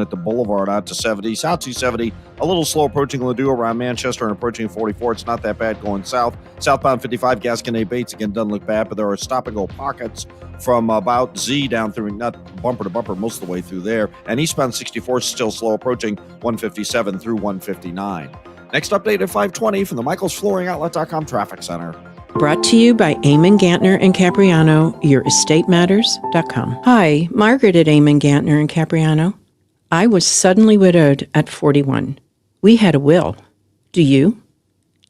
at the Boulevard out to 70. South 270, a little slow approaching Ladue around Manchester and approaching 44. It's not that bad going south. Southbound 55, Gasconade Bates, again, doesn't look bad, but there are stop-and-go pockets from about Z down through, not bumper to bumper, most of the way through there. And eastbound 64 is still slow approaching 157 through 159. Next update at 5:20 from the michaelsflooringoutlet.com traffic center. Brought to you by Eamon Gantner and Capriano, yourestatematters.com. Hi, Margaret at Eamon Gantner and Capriano. I was suddenly widowed at 41. We had a will. Do you?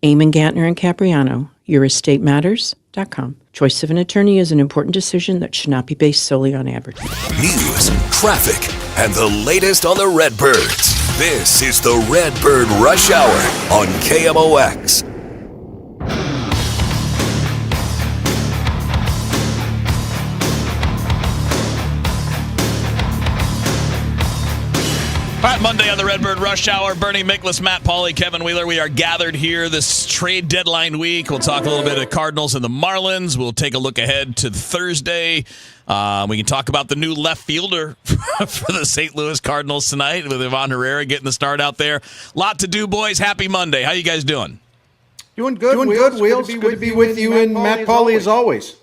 Eamon Gantner and Capriano, yourestatematters.com. Choice of an attorney is an important decision that should not be based solely on advertising. News, traffic, and the latest on the Redbirds. This is the Redbird Rush Hour on KMOX. All right, Monday on the Redbird Rush Hour. Bernie, Miklasz, Matt, Pauley, Kevin Wjheeler. We are gathered here this trade deadline week. We'll talk a little bit of Cardinals and the Marlins. We'll take a look ahead to Thursday. We can talk about the new left fielder for the St. Louis Cardinals tonight with Ivan Herrera getting the start out there. Lot to do, boys. Happy Monday. How you guys doing? Doing good, Wheels. Good to be with you and Matt Pauley as always.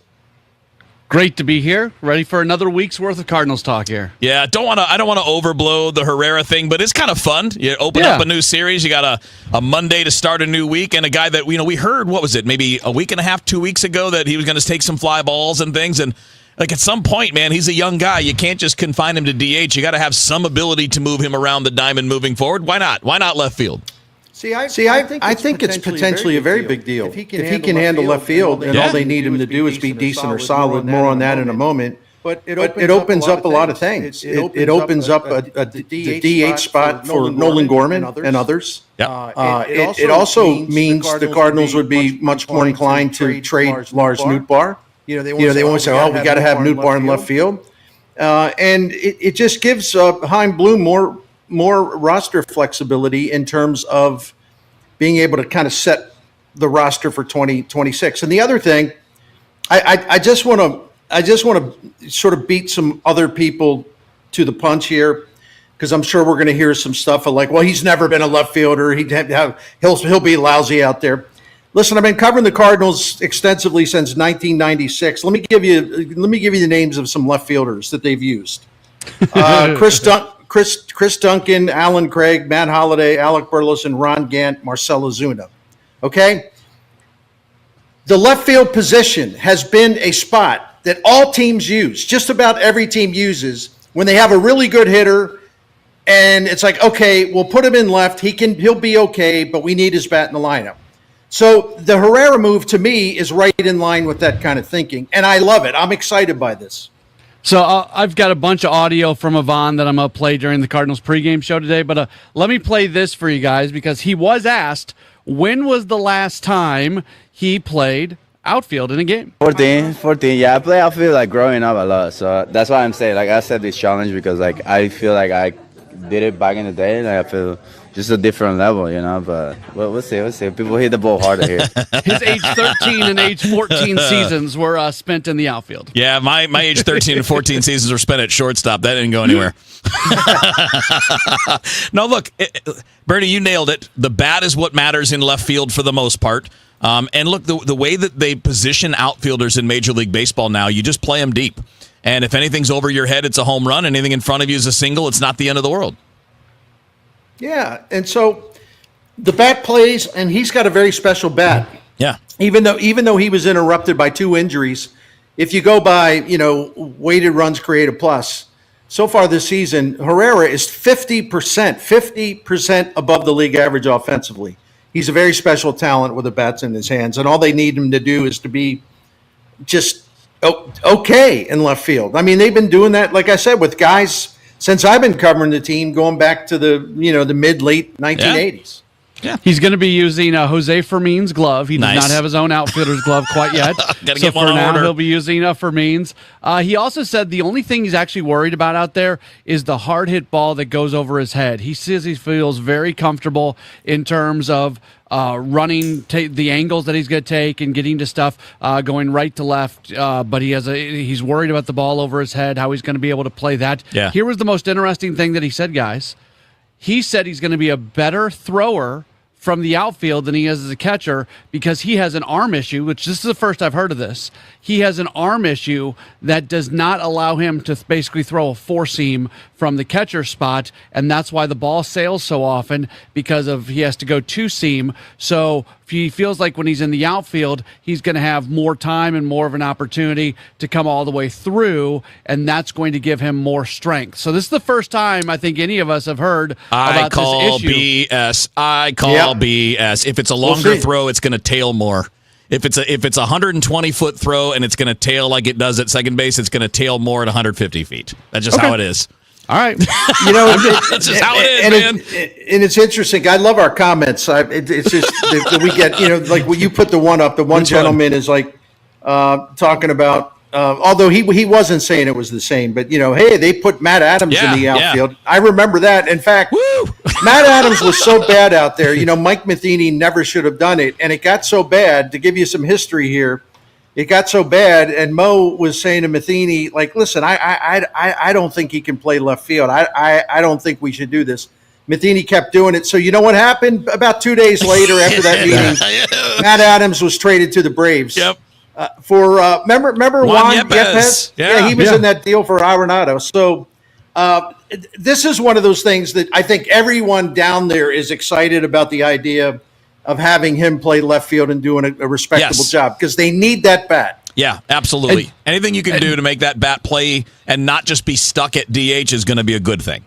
Great to be here. Ready for another week's worth of Cardinals talk here. Yeah, I don't want to overblow the Herrera thing, but it's kind of fun. You open up a new series. You got a Monday to start a new week, and a guy that we heard, what was it, maybe a week and a half, 2 weeks ago, that he was going to take some fly balls and things. And like at some point, man, he's a young guy. You can't just confine him to DH. You got to have some ability to move him around the diamond moving forward. Why not? Why not left field? I think it's potentially a very big deal. If he can handle left field, and all they need him to do is be decent or solid. More on that in a moment. But it opens up a lot of things. It opens up a DH spot for Nolan Gorman and others. It also means the Cardinals would be much more inclined to trade Lars Nootbaar. They won't say, we got to have Nootbaar in left field. And it just gives Chaim Bloom more roster flexibility in terms of being able to kind of set the roster for 2026. And the other thing, I just want to sort of beat some other people to the punch here, because I'm sure we're going to hear some stuff of like, well, he's never been a left fielder. He'll be lousy out there. Listen, I've been covering the Cardinals extensively since 1996. Let me give you the names of some left fielders that they've used. Chris Duncan, Alan Craig, Matt Holliday, Alec Burleson, Ron Gant, Marcell Ozuna. Okay? The left field position has been a spot that all teams use, just about every team uses, when they have a really good hitter, and it's like, okay, we'll put him in left. He'll be okay, but we need his bat in the lineup. So the Herrera move, to me, is right in line with that kind of thinking, and I love it. I'm excited by this. So I've got a bunch of audio from Ivan that I'm going to play during the Cardinals pregame show today, but let me play this for you guys, because he was asked, when was the last time he played outfield in a game? 14. Yeah, I play outfield like growing up a lot, so that's why I'm saying, like, I set this challenge because like I feel like I did it back in the day, and I feel just a different level, but we'll see. People hit the ball harder here. His age 13 and age 14 seasons were spent in the outfield. Yeah, my age 13 and 14 seasons were spent at shortstop. That didn't go anywhere. No, look, Bernie, you nailed it. The bat is what matters in left field for the most part. And look, the way that they position outfielders in Major League Baseball now, you just play them deep. And if anything's over your head, it's a home run. Anything in front of you is a single. It's not the end of the world. Yeah, and so the bat plays, and he's got a very special bat. Yeah. Even though he was interrupted by 2 injuries, if you go by, weighted runs created plus, so far this season, Herrera is 50% above the league average offensively. He's a very special talent with the bats in his hands, and all they need him to do is to be just okay in left field. I mean, they've been doing that, like I said, with guys since I've been covering the team, going back to the mid-late 1980s. Yeah. He's going to be using Jose Fermin's glove. He does Nice. not have his own outfielder's glove quite yet. Gotta so get one for on now, order. he'll be using Fermin's. He also said the only thing he's actually worried about out there is the hard hit ball that goes over his head. He says he feels very comfortable in terms of running the angles that he's going to take and getting to stuff going right to left. But he's worried about the ball over his head, how he's going to be able to play that. Yeah. Here was the most interesting thing that he said, guys. He said he's going to be a better thrower from the outfield than he is as a catcher because he has an arm issue, which this is the first I've heard of this. He has an arm issue that does not allow him to basically throw a four-seam from the catcher spot, and that's why the ball sails so often because he has to go two-seam. So he feels like when he's in the outfield, he's going to have more time and more of an opportunity to come all the way through, and that's going to give him more strength. So this is the first time I think any of us have heard about this issue. BS. I call BS. If it's a longer throw, it's going to tail more. If it's a 120-foot throw and it's going to tail like it does at second base, it's going to tail more at 150 feet. That's just how it is. All right. That's just how it is, man. And it's interesting. I love our comments. It's just that we get, like when you put the one up, the one gentleman is like talking about, although he wasn't saying it was the same, but, hey, they put Matt Adams in the outfield. I remember that. In fact, Matt Adams was so bad out there. Mike Matheny never should have done it. And it got so bad, to give you some history here, it got so bad, and Mo was saying to Matheny, like, listen, I don't think he can play left field. I don't think we should do this. Matheny kept doing it. So you know what happened? About 2 days later after that meeting, Matt Adams was traded to the Braves. Yep. For remember Juan Yepes. Yeah, he was in that deal for Arenado. So this is one of those things that I think everyone down there is excited about the idea of having him play left field and doing a respectable job because they need that bat. Yeah, absolutely. Anything you can do to make that bat play and not just be stuck at DH is going to be a good thing.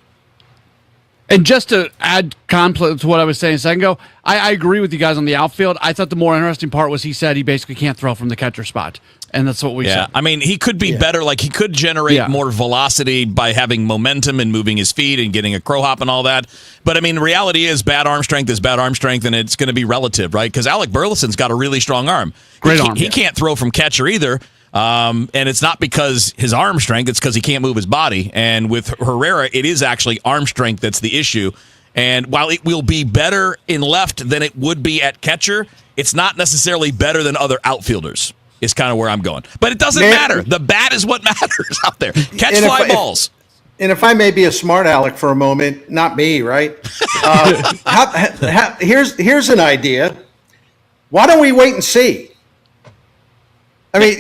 And just to add conflict to what I was saying a second ago, I agree with you guys on the outfield. I thought the more interesting part was he said he basically can't throw from the catcher spot. And that's what we said. I mean, he could be better. Like, he could generate more velocity by having momentum and moving his feet and getting a crow hop and all that. But, I mean, reality is bad arm strength is bad arm strength, and it's going to be relative, right? Because Alec Burleson's got a really strong arm. Great arm. He can't throw from catcher either. And it's not because his arm strength, it's because he can't move his body. And with Herrera, it is actually arm strength that's the issue. And while it will be better in left than it would be at catcher, it's not necessarily better than other outfielders. Is kind of where I'm going. But it doesn't matter. The bat is what matters out there. Catch fly balls. And if I may be a smart aleck for a moment, not me, right? Here's an idea. Why don't we wait and see? I mean,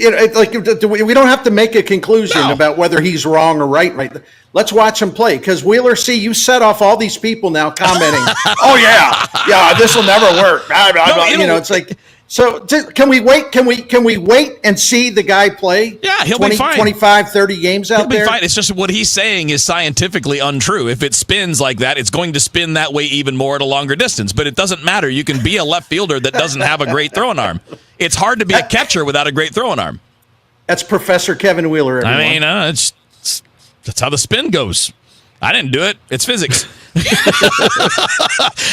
we don't have to make a conclusion about whether he's wrong or right. Let's watch him play. Because Wjheeler, you set off all these people now commenting. Oh yeah, this will never work. It's like. So can we wait? Can we wait and see the guy play? Yeah, he'll be fine. 25, 30 games out there. He'll be fine. It's just what he's saying is scientifically untrue. If it spins like that, it's going to spin that way even more at a longer distance. But it doesn't matter. You can be a left fielder that doesn't have a great throwing arm. It's hard to be a catcher without a great throwing arm. That's Professor Kevin Wjheeler, everyone. I mean, that's how the spin goes. I didn't do it. It's physics.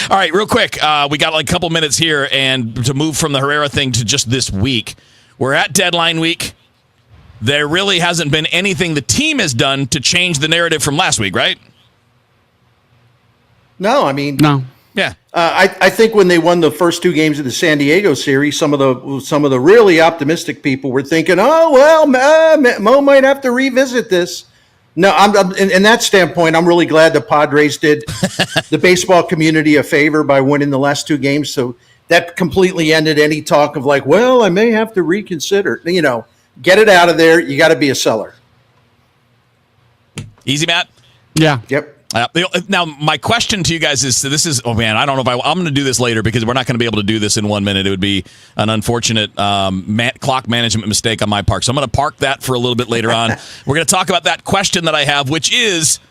All right, real quick. We got like a couple minutes here, and to move from the Herrera thing to just this week. We're at deadline week. There really hasn't been anything the team has done to change the narrative from last week, right? No, I mean, no. Yeah. I think when they won the first two games of the San Diego series, some of the really optimistic people were thinking, oh well, Mo might have to revisit this. No, I'm in that standpoint, I'm really glad the Padres did the baseball community a favor by winning the last two games. So that completely ended any talk of like, well, I may have to reconsider. Get it out of there. You got to be a seller. Easy, Matt? Yeah. Yep. Now, my question to you guys is, I don't know if I'm going to do this later because we're not going to be able to do this in 1 minute. It would be an unfortunate clock management mistake on my part. So I'm going to park that for a little bit later on. We're going to talk about that question that I have, which is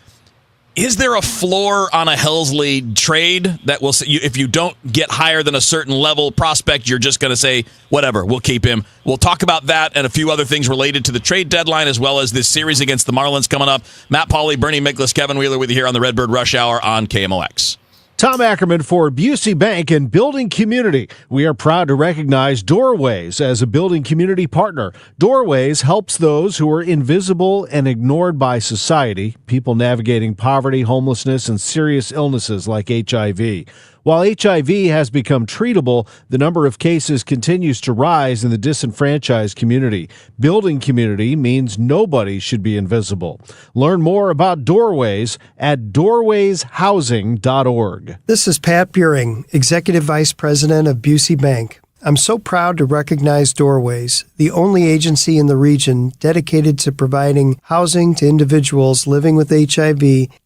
there a floor on a Helsley trade that will say if you don't get higher than a certain level prospect, you're just going to say, whatever, we'll keep him. We'll talk about that and a few other things related to the trade deadline as well as this series against the Marlins coming up. Matt Pauley, Bernie Miklasz, Kevin Wjheeler with you here on the Redbird Rush Hour on KMOX. Tom Ackerman for Busey Bank and Building Community. We are proud to recognize Doorways as a building community partner. Doorways helps those who are invisible and ignored by society, people navigating poverty, homelessness, and serious illnesses like HIV. While HIV has become treatable, the number of cases continues to rise in the disenfranchised community. Building community means nobody should be invisible. Learn more about Doorways at doorwayshousing.org. This is Pat Buring, Executive Vice President of Busey Bank. I'm so proud to recognize Doorways, the only agency in the region dedicated to providing housing to individuals living with HIV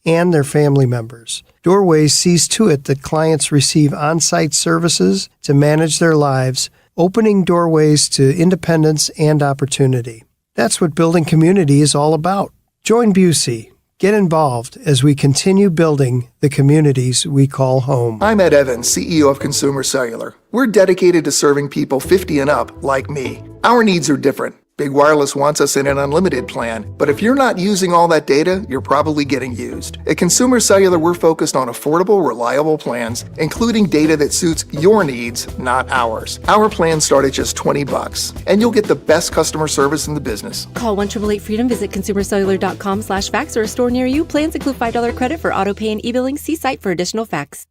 and their family members. Doorways sees to it that clients receive on-site services to manage their lives, opening doorways to independence and opportunity. That's what building community is all about. Join Busey. Get involved as we continue building the communities we call home. I'm Ed Evans, CEO of Consumer Cellular. We're dedicated to serving people 50 and up like me. Our needs are different. Big Wireless wants us in an unlimited plan, but if you're not using all that data, you're probably getting used. At Consumer Cellular, we're focused on affordable, reliable plans, including data that suits your needs, not ours. Our plans start at just $20, and you'll get the best customer service in the business. Call 1-888-FREEDOM, visit consumercellular.com/fax or a store near you. Plans include $5 credit for auto pay and e-billing. See site for additional facts.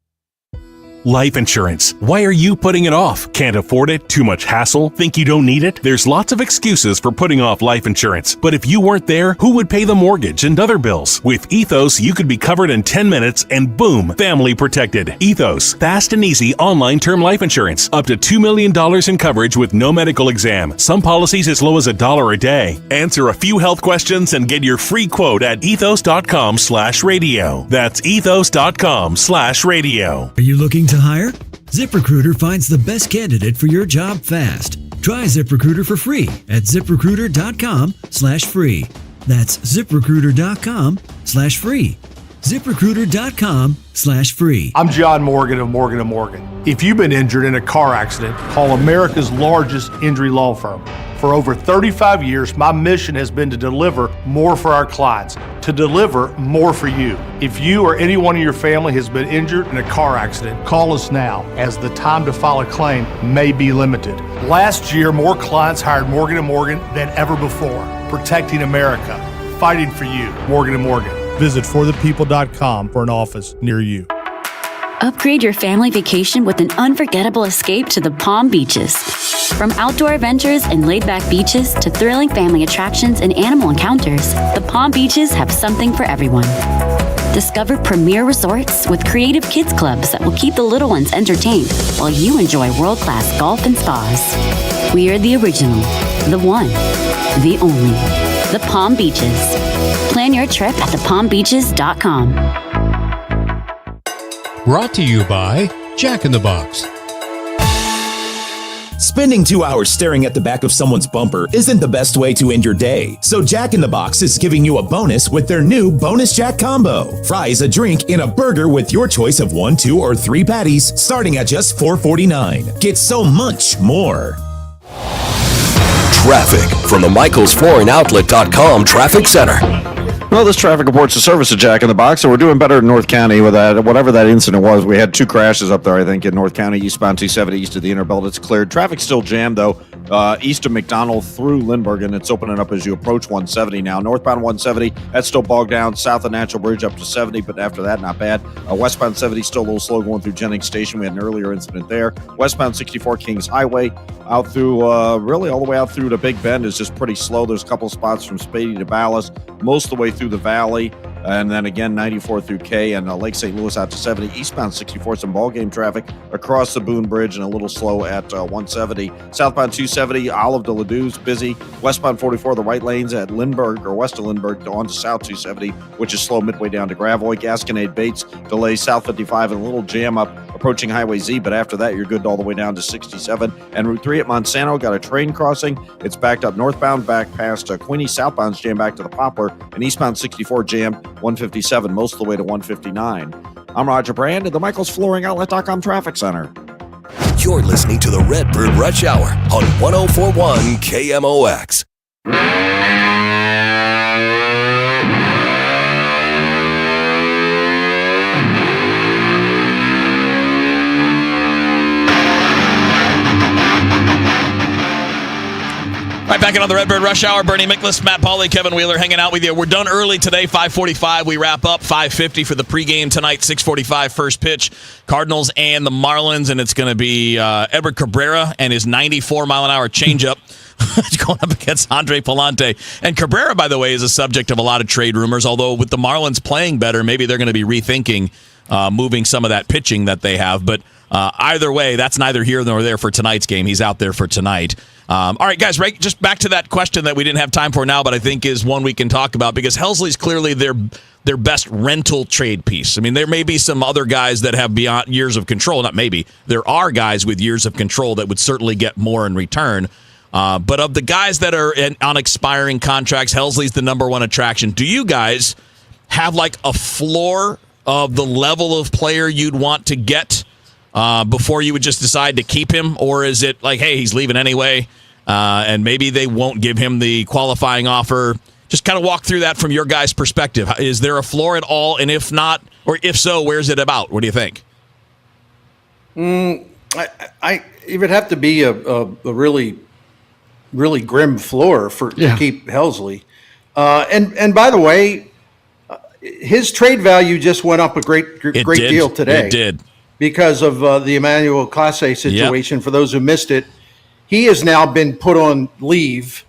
Life insurance. Why are you putting it off? Can't afford it? Too much hassle? Think you don't need it? There's lots of excuses for putting off life insurance. But if you weren't there, who would pay the mortgage and other bills? With Ethos, you could be covered in 10 minutes and boom, family protected. Ethos, fast and easy online term life insurance. Up to $2 million in coverage with no medical exam. Some policies as low as $1 a day. Answer a few health questions and get your free quote at ethos.com/radio. That's ethos.com/radio. Are you looking to hire? ZipRecruiter finds the best candidate for your job fast. Try ZipRecruiter for free at ZipRecruiter.com/free. That's ZipRecruiter.com/free. ZipRecruiter.com/free. I'm John Morgan of Morgan & Morgan. If you've been injured in a car accident, call America's largest injury law firm. For over 35 years, my mission has been to deliver more for our clients, to deliver more for you. If you or anyone in your family has been injured in a car accident, call us now, as the time to file a claim may be limited. Last year, more clients hired Morgan & Morgan than ever before, protecting America, fighting for you. Morgan & Morgan. Visit forthepeople.com for an office near you. Upgrade your family vacation with an unforgettable escape to the Palm Beaches. From outdoor adventures and laid-back beaches to thrilling family attractions and animal encounters, the Palm Beaches have something for everyone. Discover premier resorts with creative kids clubs that will keep the little ones entertained while you enjoy world-class golf and spas. We are the original, the one, the only, the Palm Beaches. Plan your trip at thepalmbeaches.com. Brought to you by Jack in the Box. Spending 2 hours staring at the back of someone's bumper isn't the best way to end your day. So Jack in the Box is giving you a bonus with their new Bonus Jack Combo. Fries, a drink, and a burger with your choice of 1, 2, or 3 patties, starting at just $4.49. Get so much more. Traffic from the MichaelsFlooringOutlet.com Traffic Center. Well, this traffic reports the service of Jack in the Box, so we're doing better in North County with that. Whatever that incident was, we had 2 crashes up there, I think, in North County, eastbound 270, east of the inner belt. It's cleared. Traffic's still jammed, though, east of McDonald through Lindbergh, and it's opening up as you approach 170 now. Northbound 170, that's still bogged down. South of Natural Bridge up to 70, but after that, not bad. Westbound 70, still a little slow going through Jennings Station. We had an earlier incident there. Westbound 64, Kings Highway, out through, really all the way out through to Big Bend is just pretty slow. There's a couple spots from Spady to Ballas, most of the way through the valley. And then again, 94 through K and Lake St. Louis out to 70. Eastbound 64, some ball game traffic across the Boone Bridge and a little slow at 170. Southbound 270, Olive to Ladou's busy. Westbound 44, the right lanes at Lindbergh or west of Lindbergh on to South 270, which is slow midway down to Gravois. Gasconade Bates delays South 55 and a little jam up approaching Highway Z, but after that, you're good all the way down to 67. And Route 3 at Monsanto got a train crossing. It's backed up northbound, back past Queenie. Southbound's jammed back to the Poplar, and eastbound 64 jammed 157, most of the way to 159. I'm Roger Brand at the MichaelsFlooringOutlet.com Traffic Center. You're listening to the Redbird Rush Hour on 104.1 KMOX. Right back in on the Redbird Rush Hour. Bernie Miklasz, Matt Pauley, Kevin Wjheeler hanging out with you. We're done early today, 5:45. We wrap up 5:50 for the pregame tonight, 6:45 first pitch. Cardinals and the Marlins, and it's going to be Edward Cabrera and his 94-mile-an-hour changeup going up against Andre Palante. And Cabrera, by the way, is a subject of a lot of trade rumors, although with the Marlins playing better, maybe they're going to be rethinking moving some of that pitching that they have. But either way, that's neither here nor there for tonight's game. He's out there for tonight. All right, guys, right, just back to that question that we didn't have time for now, but I think is one we can talk about because Helsley's clearly their best rental trade piece. I mean, there may be some other guys that have beyond years of control. Not maybe. There are guys with years of control that would certainly get more in return. But of the guys that are on expiring contracts, Helsley's the number one attraction. Do you guys have like a floor of the level of player you'd want to get before you would just decide to keep him? Or is it like, hey, he's leaving anyway, and maybe they won't give him the qualifying offer? Just kind of walk through that from your guys' perspective. Is there a floor at all? And if not, or if so, where's it about? What do you think? It would have to be a really, really grim floor to keep Helsley. And by the way, his trade value just went up a great deal today. It did. Because of the Emmanuel Clase situation. Yep. For those who missed it, he has now been put on leave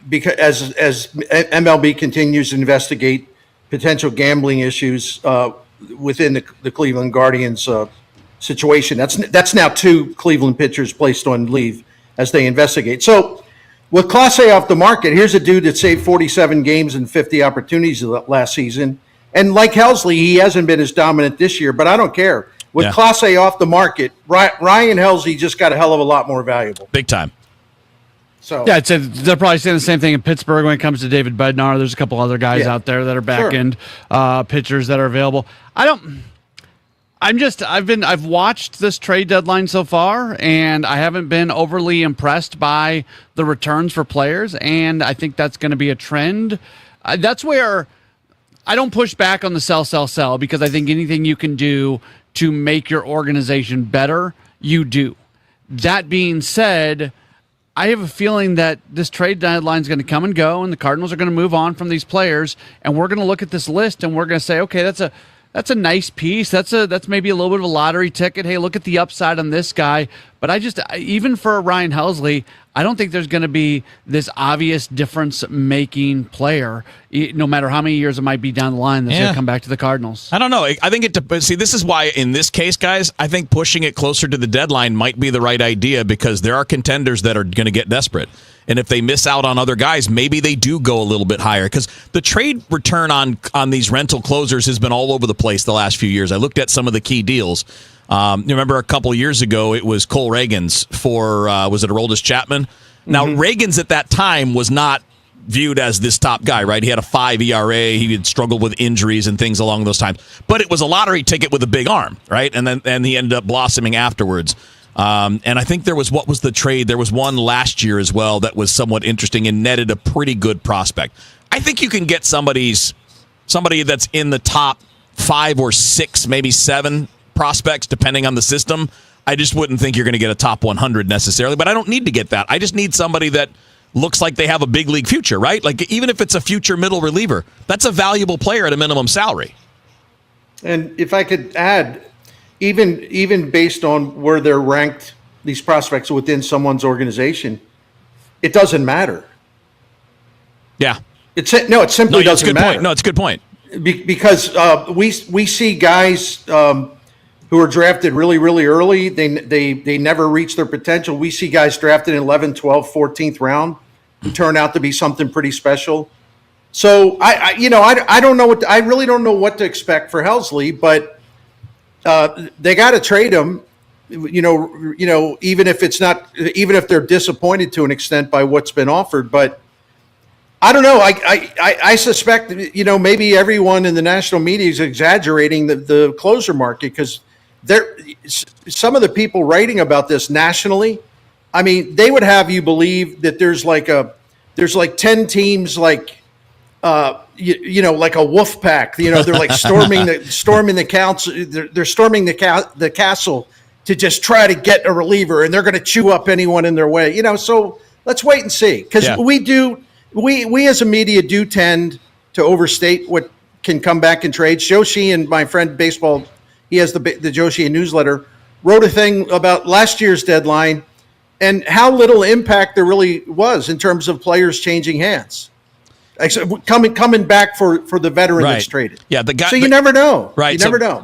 because as MLB continues to investigate potential gambling issues within the Cleveland Guardians situation. That's now 2 Cleveland pitchers placed on leave as they investigate. So with Clase off the market, here's a dude that saved 47 games and 50 opportunities last season. And like Helsley, he hasn't been as dominant this year, but I don't care. With Clase off the market, Ryan Helsley just got a hell of a lot more valuable. Big time. So yeah, I'd say they're probably saying the same thing in Pittsburgh when it comes to David Bednar. There's a couple other guys out there that are back end pitchers that are available. I've watched this trade deadline so far, and I haven't been overly impressed by the returns for players, and I think that's going to be a trend. That's where I don't push back on the sell, because I think anything you can do to make your organization better, you do. That being said, I have a feeling that this trade deadline is going to come and go, and the Cardinals are going to move on from these players, and we're going to look at this list, and we're going to say, okay, that's a nice piece. That's maybe a little bit of a lottery ticket. Hey, look at the upside on this guy. But even for Ryan Helsley, I don't think there's going to be this obvious difference-making player, no matter how many years it might be down the line, that's going to come back to the Cardinals. I don't know. I think this is why in this case, guys, I think pushing it closer to the deadline might be the right idea because there are contenders that are going to get desperate. And if they miss out on other guys, maybe they do go a little bit higher because the trade return on these rental closers has been all over the place the last few years. I looked at some of the key deals. You remember a couple years ago, it was Cole Reagans for, was it Aroldis Chapman? Now, Reagans at that time was not viewed as this top guy, right? He had a 5 ERA. He had struggled with injuries and things along those times. But it was a lottery ticket with a big arm, right? And he ended up blossoming afterwards. And I think what was the trade? There was one last year as well that was somewhat interesting and netted a pretty good prospect. I think you can get somebody that's in the top 5 or 6, maybe 7 prospects, depending on the system. I just wouldn't think you're going to get a top 100 necessarily, but I don't need to get that. I just need somebody that looks like they have a big league future, right? Like even if it's a future middle reliever, that's a valuable player at a minimum salary. And if I could add, even based on where they're ranked, these prospects within someone's organization, it doesn't matter. Yeah. It simply doesn't matter. No, it's a good point. Because we see guys who are drafted really, really early. They never reach their potential. We see guys drafted in 11th, 12th, 14th round who turn out to be something pretty special. So I don't know I really don't know what to expect for Helsley, but they got to trade him. Even if they're disappointed to an extent by what's been offered, but I don't know. I suspect maybe everyone in the national media is exaggerating the closer market because some of the people writing about this nationally, I mean, they would have you believe that there's like 10 teams like like a wolf pack. They're like storming the council. They're storming the castle to just try to get a reliever, and they're going to chew up anyone in their way. So let's wait and see, because we as a media do tend to overstate what can come back in trades. Joshi and my friend Baseball, he has the Joshi newsletter, wrote a thing about last year's deadline and how little impact there really was in terms of players changing hands. Coming back for the veteran that's traded. Yeah, the guy. So you never know. Right. You never know.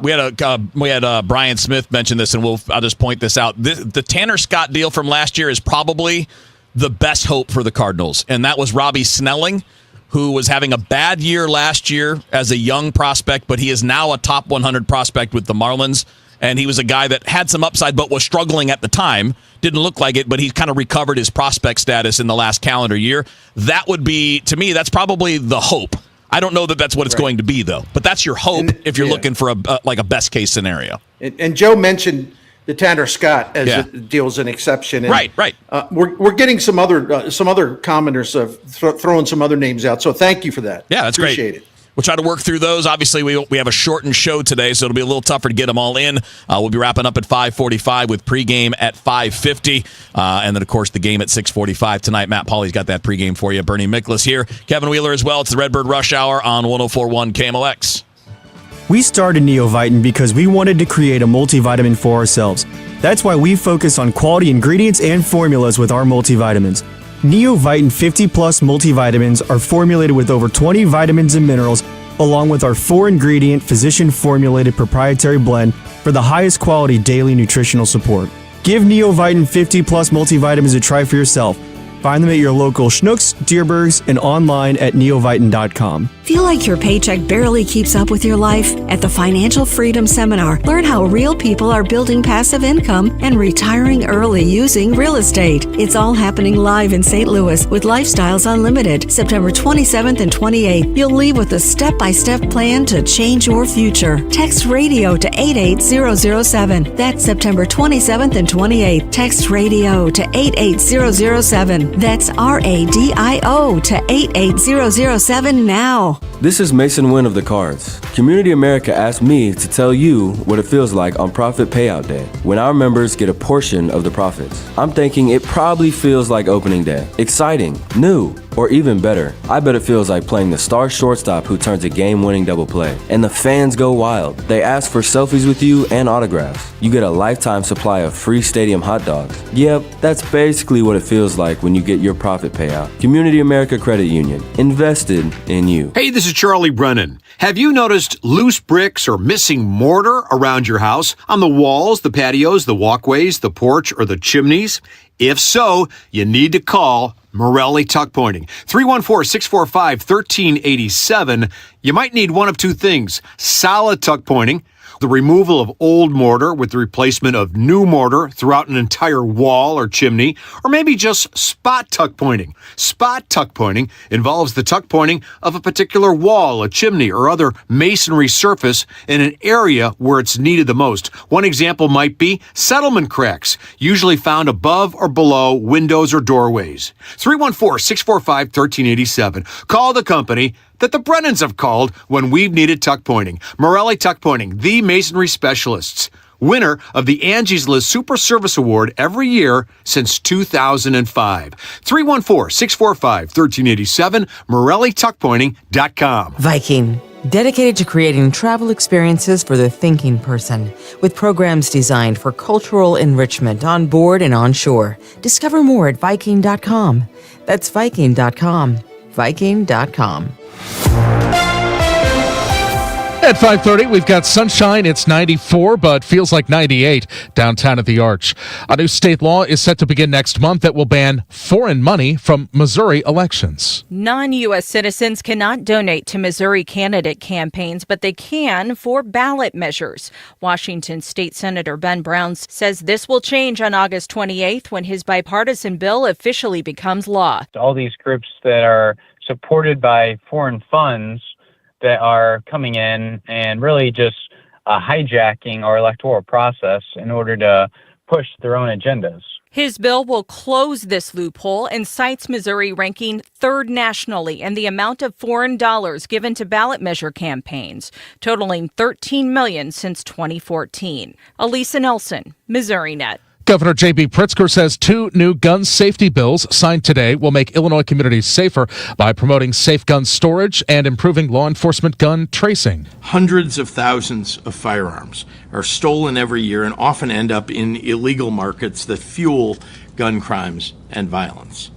We had Brian Smith mention this, and I'll just point this out. The Tanner Scott deal from last year is probably the best hope for the Cardinals, and that was Robbie Snelling, who was having a bad year last year as a young prospect, but he is now a top 100 prospect with the Marlins. And he was a guy that had some upside but was struggling at the time. Didn't look like it, but he kind of recovered his prospect status in the last calendar year. That would be, to me, that's probably the hope. I don't know that that's what it's going to be, though. But that's your hope if you're looking for a best-case scenario. And Joe mentioned the Tanner Scott as it deals an exception. And, right. We're getting some other commenters throwing some other names out. So thank you for that. Yeah, that's great. Appreciate it. We'll try to work through those. Obviously, we have a shortened show today, so it'll be a little tougher to get them all in. We'll be wrapping up at 5:45 with pregame at 5:50. And then, of course, the game at 6:45 tonight. Matt Pauley's got that pregame for you. Bernie Miklasz here. Kevin Wjheeler as well. It's the Redbird Rush Hour on 104.1 KMOX. We started Neovitin because we wanted to create a multivitamin for ourselves. That's why we focus on quality ingredients and formulas with our multivitamins. Neovitin 50 Plus multivitamins are formulated with over 20 vitamins and minerals, along with our 4-ingredient physician-formulated proprietary blend for the highest quality daily nutritional support. Give Neovitin 50 Plus multivitamins a try for yourself. Find them at your local Schnucks, Dierbergs, and online at neovitin.com. Feel like your paycheck barely keeps up with your life? At the Financial Freedom Seminar, learn how real people are building passive income and retiring early using real estate. It's all happening live in St. Louis with Lifestyles Unlimited, September 27th and 28th. You'll leave with a step-by-step plan to change your future. Text radio to 88007. That's September 27th and 28th. Text radio to 88007. That's RADIO to 88007 now. This is Mason Wynn of the Cards. Community America asked me to tell you what it feels like on Profit Payout Day, when our members get a portion of the profits. I'm thinking it probably feels like opening day. Exciting, new, or even better, I bet it feels like playing the star shortstop who turns a game-winning double play. And the fans go wild. They ask for selfies with you and autographs. You get a lifetime supply of free stadium hot dogs. Yep, that's basically what it feels like when you get your profit payout. Community America Credit Union, invested in you. Hey, this is Charlie Brennan. Have you noticed loose bricks or missing mortar around your house? On the walls, the patios, the walkways, the porch, or the chimneys? If so, you need to call Morelli Tuck Pointing. 314-645-1387. You might need one of two things: solid tuck pointing, the removal of old mortar with the replacement of new mortar throughout an entire wall or chimney, or maybe just spot tuck pointing. Spot tuck pointing involves the tuck pointing of a particular wall, a chimney, or other masonry surface in an area where it's needed the most. One example might be settlement cracks, usually found above or below windows or doorways. 314-645-1387. Call the company that the Brennans have called when we've needed tuck pointing. Morelli Tuck Pointing, the masonry specialists. Winner of the Angie's List Super Service Award every year since 2005. 314-645-1387, MorelliTuckPointing.com. Viking, dedicated to creating travel experiences for the thinking person, with programs designed for cultural enrichment on board and on shore. Discover more at Viking.com. That's Viking.com. Viking.com. At 5:30, we've got sunshine. It's 94, but feels like 98 downtown at the Arch. A new state law is set to begin next month that will ban foreign money from Missouri elections. Non-U.S. citizens cannot donate to Missouri candidate campaigns, but they can for ballot measures. Washington State Senator Ben Brown says this will change on August 28th when his bipartisan bill officially becomes law. All these groups that are supported by foreign funds that are coming in and really just hijacking our electoral process in order to push their own agendas. His bill will close this loophole and cites Missouri ranking third nationally in the amount of foreign dollars given to ballot measure campaigns, totaling $13 million since 2014. Elisa Nelson, Missouri Net. Governor J.B. Pritzker says 2 new gun safety bills signed today will make Illinois communities safer by promoting safe gun storage and improving law enforcement gun tracing. Hundreds of thousands of firearms are stolen every year and often end up in illegal markets that fuel gun crimes and violence.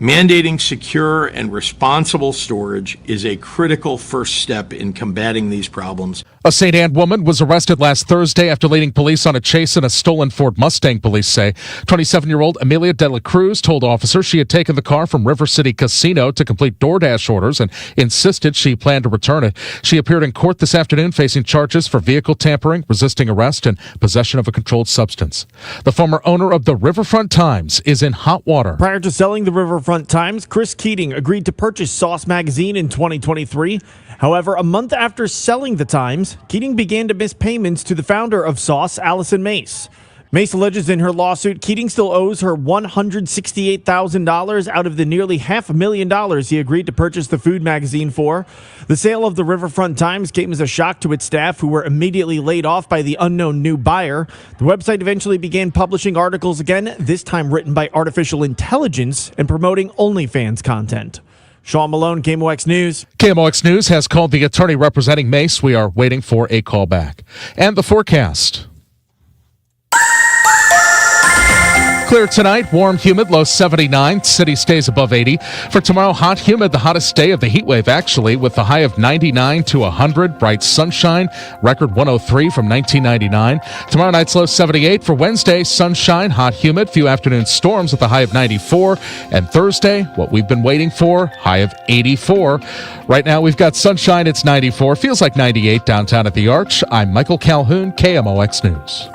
Mandating secure and responsible storage is a critical first step in combating these problems. A St. Anne woman was arrested last Thursday after leading police on a chase in a stolen Ford Mustang, police say. 27-year-old Amelia De La Cruz told officers she had taken the car from River City Casino to complete DoorDash orders and insisted she planned to return it. She appeared in court this afternoon facing charges for vehicle tampering, resisting arrest, and possession of a controlled substance. The former owner of the Riverfront Times is in hot water. Prior to selling the Riverfront Times, Chris Keating agreed to purchase Sauce magazine in 2023. However, a month after selling the Times, Keating began to miss payments to the founder of Sauce, Allison Mace. Mace alleges in her lawsuit Keating still owes her $168,000 out of the nearly $500,000 he agreed to purchase the food magazine for. The sale of the Riverfront Times came as a shock to its staff, who were immediately laid off by the unknown new buyer. The website eventually began publishing articles again, this time written by artificial intelligence and promoting OnlyFans content. Sean Malone, KMOX News. KMOX News has called the attorney representing Mace. We are waiting for a call back. And the forecast. Clear tonight, warm, humid, low 79. City stays above 80. For tomorrow, hot, humid, the hottest day of the heat wave, actually, with the high of 99 to 100. Bright sunshine, record 103 from 1999. Tomorrow night's low 78. For Wednesday, sunshine, hot, humid, few afternoon storms with a high of 94. And Thursday, what we've been waiting for, high of 84. Right now, we've got sunshine, it's 94. Feels like 98 downtown at the Arch. I'm Michael Calhoun, KMOX News.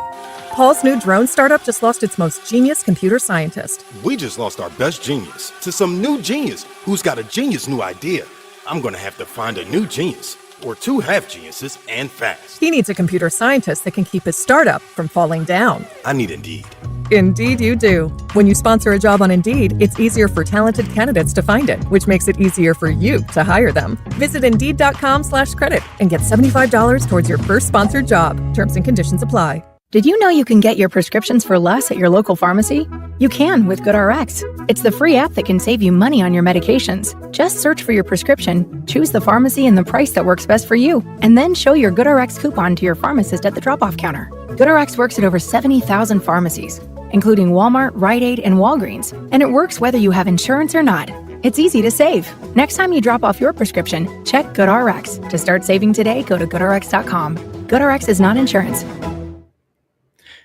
Paul's new drone startup just lost its most genius computer scientist. We just lost our best genius to some new genius who's got a genius new idea. I'm going to have to find a new genius, or 2 half geniuses, and fast. He needs a computer scientist that can keep his startup from falling down. I need Indeed. Indeed you do. When you sponsor a job on Indeed, it's easier for talented candidates to find it, which makes it easier for you to hire them. Visit Indeed.com/credit and get $75 towards your first sponsored job. Terms and conditions apply. Did you know you can get your prescriptions for less at your local pharmacy? You can with GoodRx. It's the free app that can save you money on your medications. Just search for your prescription, choose the pharmacy and the price that works best for you, and then show your GoodRx coupon to your pharmacist at the drop-off counter. GoodRx works at over 70,000 pharmacies, including Walmart, Rite Aid, and Walgreens, and it works whether you have insurance or not. It's easy to save. Next time you drop off your prescription, check GoodRx. To start saving today, go to GoodRx.com. GoodRx is not insurance.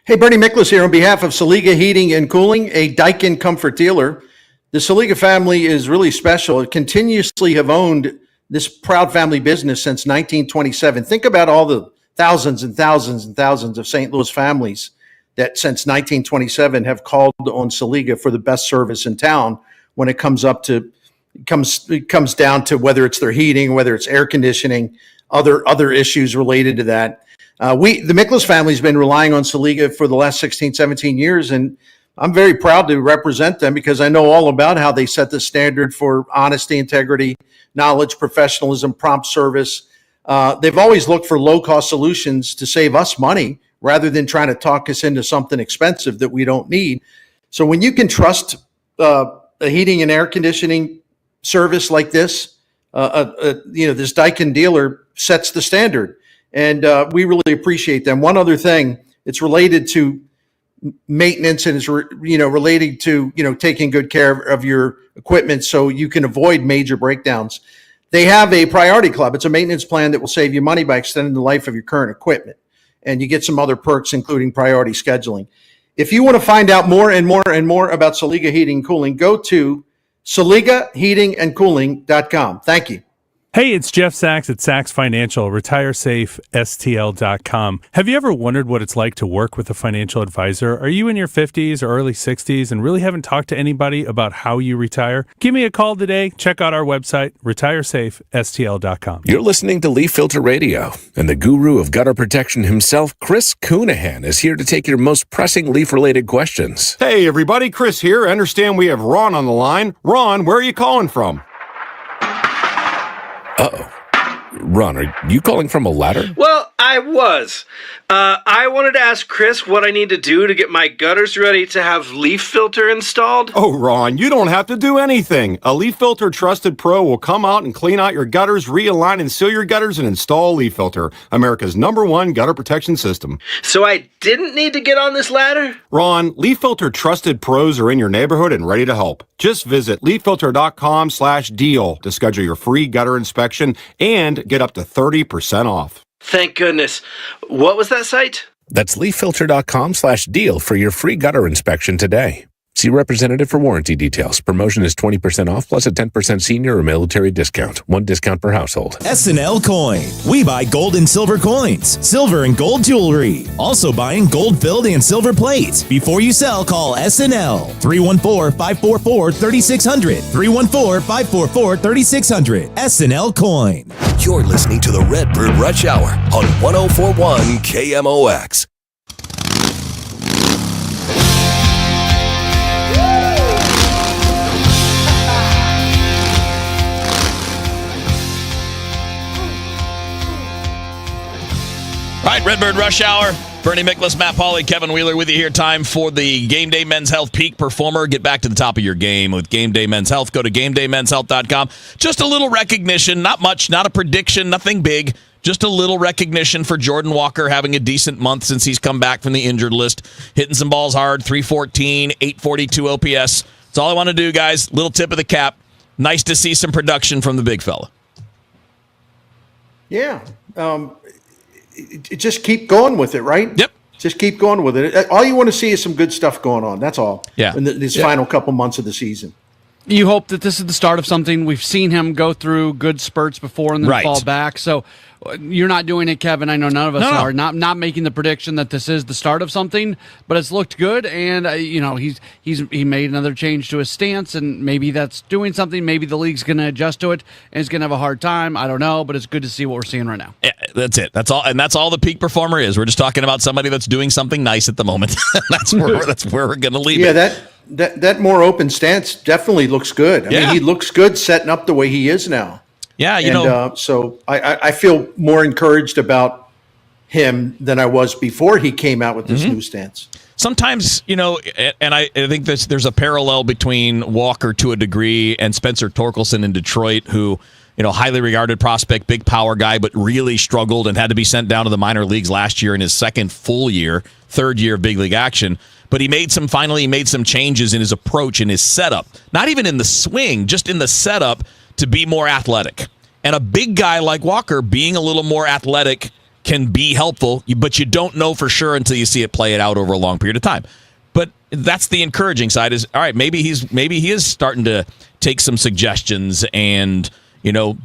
Hey, Bernie Miklasz here on behalf of Saliga Heating and Cooling, a Daikin comfort dealer. The Saliga family is really special. It continuously have owned this proud family business since 1927. Think about all the thousands and thousands and thousands of St. Louis families that since 1927 have called on Saliga for the best service in town when it comes down to whether it's their heating, whether it's air conditioning, other issues related to that. The Miklasz family has been relying on Saliga for the last 16, 17 years, and I'm very proud to represent them because I know all about how they set the standard for honesty, integrity, knowledge, professionalism, prompt service. They've always looked for low-cost solutions to save us money rather than trying to talk us into something expensive that we don't need. So when you can trust a heating and air conditioning service like this, this Daikin dealer sets the standard. And we really appreciate them. One other thing, it's related to maintenance and it's related to taking good care of your equipment so you can avoid major breakdowns. They have a priority club. It's a maintenance plan that will save you money by extending the life of your current equipment. And you get some other perks, including priority scheduling. If you want to find out more and more and more about Saliga Heating and Cooling, go to SaligaHeatingandCooling.com. Thank you. Hey, it's Jeff Sachs at Sachs Financial, retiresafestl.com. Have you ever wondered what it's like to work with a financial advisor? Are you in your 50s or early 60s and really haven't talked to anybody about how you retire? Give me a call today. Check out our website, retiresafestl.com. You're listening to Leaf Filter Radio, and the guru of gutter protection himself, Chris Coonahan, is here to take your most pressing leaf-related questions. Hey, everybody, Chris here. I understand we have Ron on the line. Ron, where are you calling from? Uh-oh. Ron, are you calling from a ladder? Well, I was. I wanted to ask Chris what I need to do to get my gutters ready to have leaf filter installed. Oh, Ron, you don't have to do anything. A Leaf Filter Trusted Pro will come out and clean out your gutters, realign and seal your gutters, and install Leaf Filter, America's #1 gutter protection system. So I didn't need to get on this ladder? Ron, Leaf Filter Trusted Pros are in your neighborhood and ready to help. Just visit leaffilter.com/deal to schedule your free gutter inspection and get up to 30% off. Thank goodness. What was that site? That's leaffilter.com/deal for your free gutter inspection today. See representative for warranty details. Promotion is 20% off plus a 10% senior or military discount. One discount per household. SNL Coin. We buy gold and silver coins, silver and gold jewelry. Also buying gold-filled and silver plates. Before you sell, call SNL. 314-544-3600. 314-544-3600. SNL Coin. You're listening to the Redbird Rush Hour on 104.1 KMOX. All right, Redbird Rush Hour. Bernie Miklasz, Matt Pauley, Kevin Wjheeler with you here. Time for the Game Day Men's Health Peak Performer. Get back to the top of your game with Game Day Men's Health. Go to GameDayMen'sHealth.com. Just a little recognition, not much, not a prediction, nothing big. Just a little recognition for Jordan Walker having a decent month since he's come back from the injured list. Hitting some balls hard, 314, 842 OPS. That's all I want to do, guys. Little tip of the cap. Nice to see some production from the big fella. Yeah. Just keep going with it, right? Yep. Just keep going with it. All you want to see is some good stuff going on. That's all. Yeah. In these final couple months of the season. You hope that this is the start of something. We've seen him go through good spurts before and then fall back. So you're not doing it, Kevin. I know none of us are. Not making the prediction that this is the start of something, but it's looked good. And he made another change to his stance, and maybe that's doing something. Maybe the league's going to adjust to it, and it's going to have a hard time. I don't know, but it's good to see what we're seeing right now. Yeah, that's it. That's all, and that's all the peak performer is. We're just talking about somebody that's doing something nice at the moment. that's where we're going to leave it. Yeah, that more open stance definitely looks good. I mean, he looks good setting up the way he is now. Yeah, so I feel more encouraged about him than I was before he came out with this new stance. Sometimes, and I think there's a parallel between Walker to a degree and Spencer Torkelson in Detroit, who, highly regarded prospect, big power guy, but really struggled and had to be sent down to the minor leagues last year in his third year of big league action. But he made some changes in his approach, in his setup. Not even in the swing, just in the setup to be more athletic. And a big guy like Walker being a little more athletic can be helpful, but you don't know for sure until you see it play it out over a long period of time. But that's the encouraging side is, all right, maybe he is starting to take some suggestions and,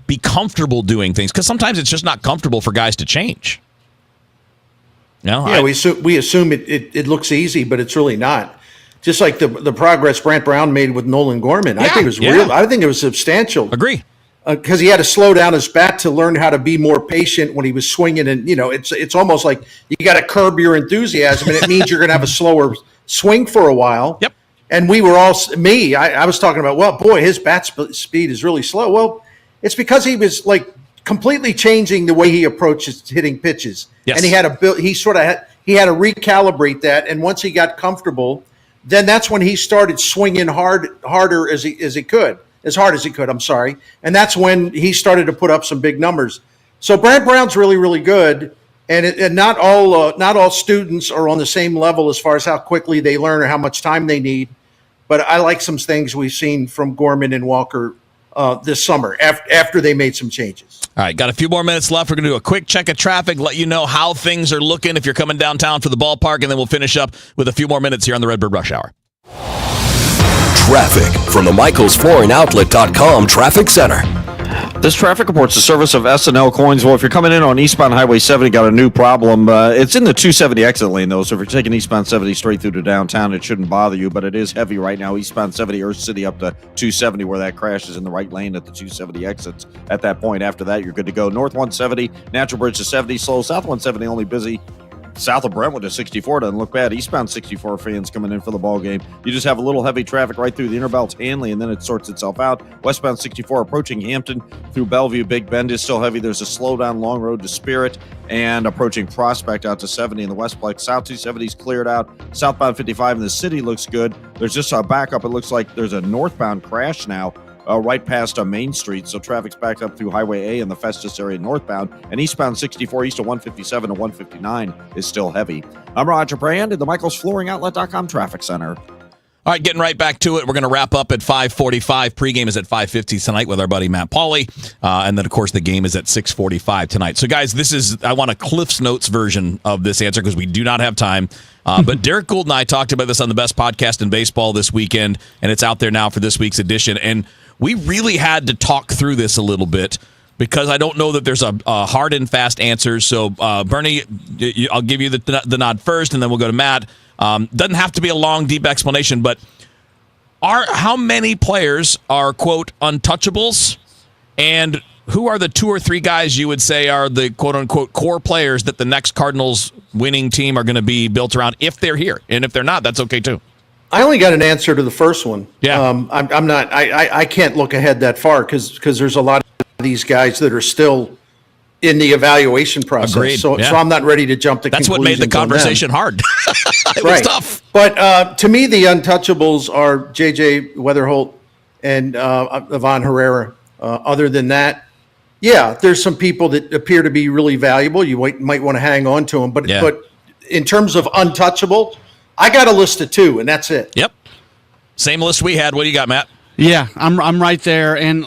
be comfortable doing things. Because sometimes it's just not comfortable for guys to change. We assume it looks easy, but it's really not. Just like the progress Brant Brown made with Nolan Gorman, I think it was real. I think it was substantial. Agree, because he had to slow down his bat to learn how to be more patient when he was swinging, and it's almost like you got to curb your enthusiasm, and it means you're going to have a slower swing for a while. Yep. And we were all I was talking about. Well, boy, his bat speed is really slow. Well, it's because he was completely changing the way he approaches hitting pitches. Yes. And he had he had to recalibrate that. And once he got comfortable, then that's when he started swinging harder as hard as he could. I'm sorry. And that's when he started to put up some big numbers. So Brant Brown's really, really good. And not all students are on the same level as far as how quickly they learn or how much time they need. But I like some things we've seen from Gorman and Walker this summer after they made some changes. All right, got a few more minutes left. We're going to do a quick check of traffic, let you know how things are looking if you're coming downtown for the ballpark, and then we'll finish up with a few more minutes here on the Redbird Rush Hour. Traffic from the MichaelsFlooringOutlet.com Traffic Center. This traffic report's a service of SNL Coins. Well, if you're coming in on eastbound Highway 70, got a new problem. It's in the 270 exit lane, though, so if you're taking eastbound 70 straight through to downtown, it shouldn't bother you, but it is heavy right now. Eastbound 70 Earth City up to 270, where that crash is in the right lane at the 270 exits. At that point, after that, you're good to go. North 170, Natural Bridge to 70, slow. South 170 only busy South of Brentwood to 64 doesn't look bad. Eastbound 64 fans coming in for the ball game. You just have a little heavy traffic right through the inner belts, Hanley, and then it sorts itself out. Westbound 64 approaching Hampton through Bellevue. Big Bend is still heavy. There's a slowdown Long Road to Spirit and approaching Prospect out to 70 in the Westplex. South 270's cleared out. Southbound 55 in the city looks good. There's just a backup. It looks like there's a northbound crash now. Right past Main Street, so traffic's backed up through Highway A in the Festus area northbound, and eastbound 64 east of 157 to 159 is still heavy. I'm Roger Brand at the MichaelsFlooringOutlet.com Traffic Center. All right, getting right back to it. We're going to wrap up at 5:45. Pregame is at 5:50 tonight with our buddy Matt Pauley. And then, of course, the game is at 6:45 tonight. So, guys, I want a Cliff's Notes version of this answer because we do not have time. But Derek Gould and I talked about this on the best podcast in baseball this weekend, and it's out there now for this week's edition. And we really had to talk through this a little bit because I don't know that there's a hard and fast answer. So, Bernie, I'll give you the nod first, and then we'll go to Matt. Doesn't have to be a long, deep explanation, but how many players are, quote, untouchables? And who are the 2 or 3 guys you would say are the, quote, unquote, core players that the next Cardinals winning team are going to be built around if they're here? And if they're not, that's okay, too. I only got an answer to the first one. Yeah. I can't look ahead that far because there's a lot of these guys that are still in the evaluation process. Agreed. So I'm not ready to jump to That's what made the conversation hard. It was tough. But to me, the untouchables are J.J. Weatherholt and Ivan Herrera. Other than that, yeah, there's some people that appear to be really valuable. You might want to hang on to them. But in terms of untouchable, I got a list of 2, and that's it. Yep. Same list we had. What do you got, Matt? Yeah, I'm right there. And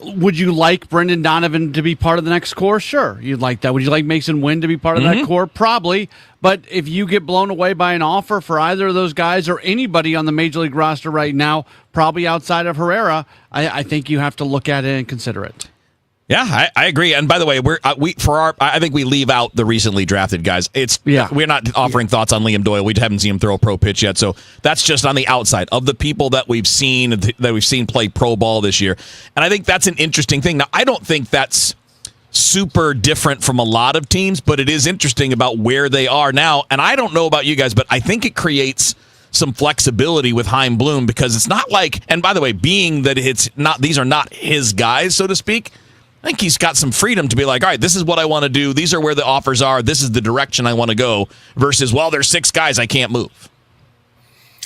would you like Brendan Donovan to be part of the next core? Sure, you'd like that. Would you like Mason Wynn to be part of that core? Probably. But if you get blown away by an offer for either of those guys or anybody on the Major League roster right now, probably outside of Herrera, I think you have to look at it and consider it. Yeah, I agree. And by the way, I think we leave out the recently drafted guys. We're not offering thoughts on Liam Doyle. We haven't seen him throw a pro pitch yet, so that's just on the outside of the people that we've seen play pro ball this year. And I think that's an interesting thing. Now, I don't think that's super different from a lot of teams, but it is interesting about where they are now. And I don't know about you guys, but I think it creates some flexibility with Chaim Bloom because it's not like. And by the way, being that these are not his guys, so to speak. I think he's got some freedom to be like, all right, this is what I want to do. These are where the offers are. This is the direction I want to go versus, well, there's 6 guys I can't move.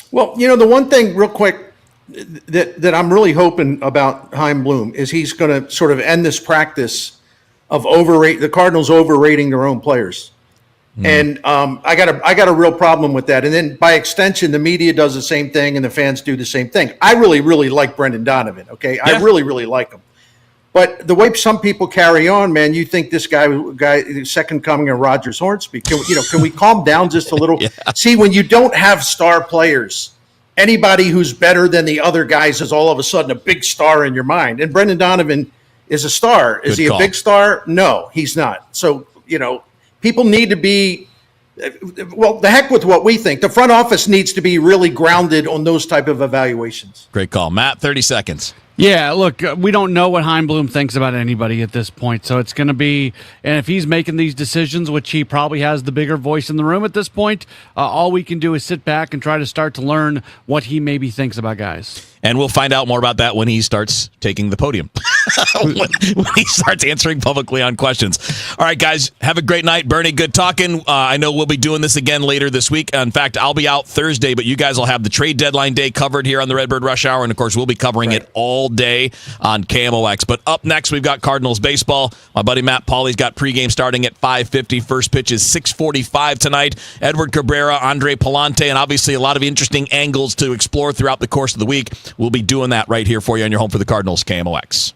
Well, the one thing real quick that I'm really hoping about Chaim Bloom is he's going to sort of end this practice of the Cardinals overrating their own players. And I got a real problem with that. And then by extension, the media does the same thing and the fans do the same thing. I really, really like Brendan Donovan. Okay. Yeah. I really, really like him. But the way some people carry on, man, you think this guy, second coming of Rogers Hornsby. Can we calm down just a little? Yeah. See, when you don't have star players, anybody who's better than the other guys is all of a sudden a big star in your mind. And Brendan Donovan is a star. Is he a big star? No, he's not. So, people need to be, well, the heck with what we think. The front office needs to be really grounded on those type of evaluations. Great call. Matt, 30 seconds. Yeah, look, we don't know what Chaim Bloom thinks about anybody at this point, so it's going to be, and if he's making these decisions, which he probably has the bigger voice in the room at this point, all we can do is sit back and try to start to learn what he maybe thinks about guys. And we'll find out more about that when he starts taking the podium, when he starts answering publicly on questions. All right, guys, have a great night. Bernie, good talking. I know we'll be doing this again later this week. In fact, I'll be out Thursday, but you guys will have the trade deadline day covered here on the Redbird Rush Hour, and, of course, we'll be covering it all day on KMOX. But up next, we've got Cardinals baseball. My buddy Matt Pauley's got pregame starting at 5:50. First pitch is 6:45 tonight. Edward Cabrera, Andre Palante, and obviously a lot of interesting angles to explore throughout the course of the week. We'll be doing that right here for you on your home for the Cardinals, KMOX.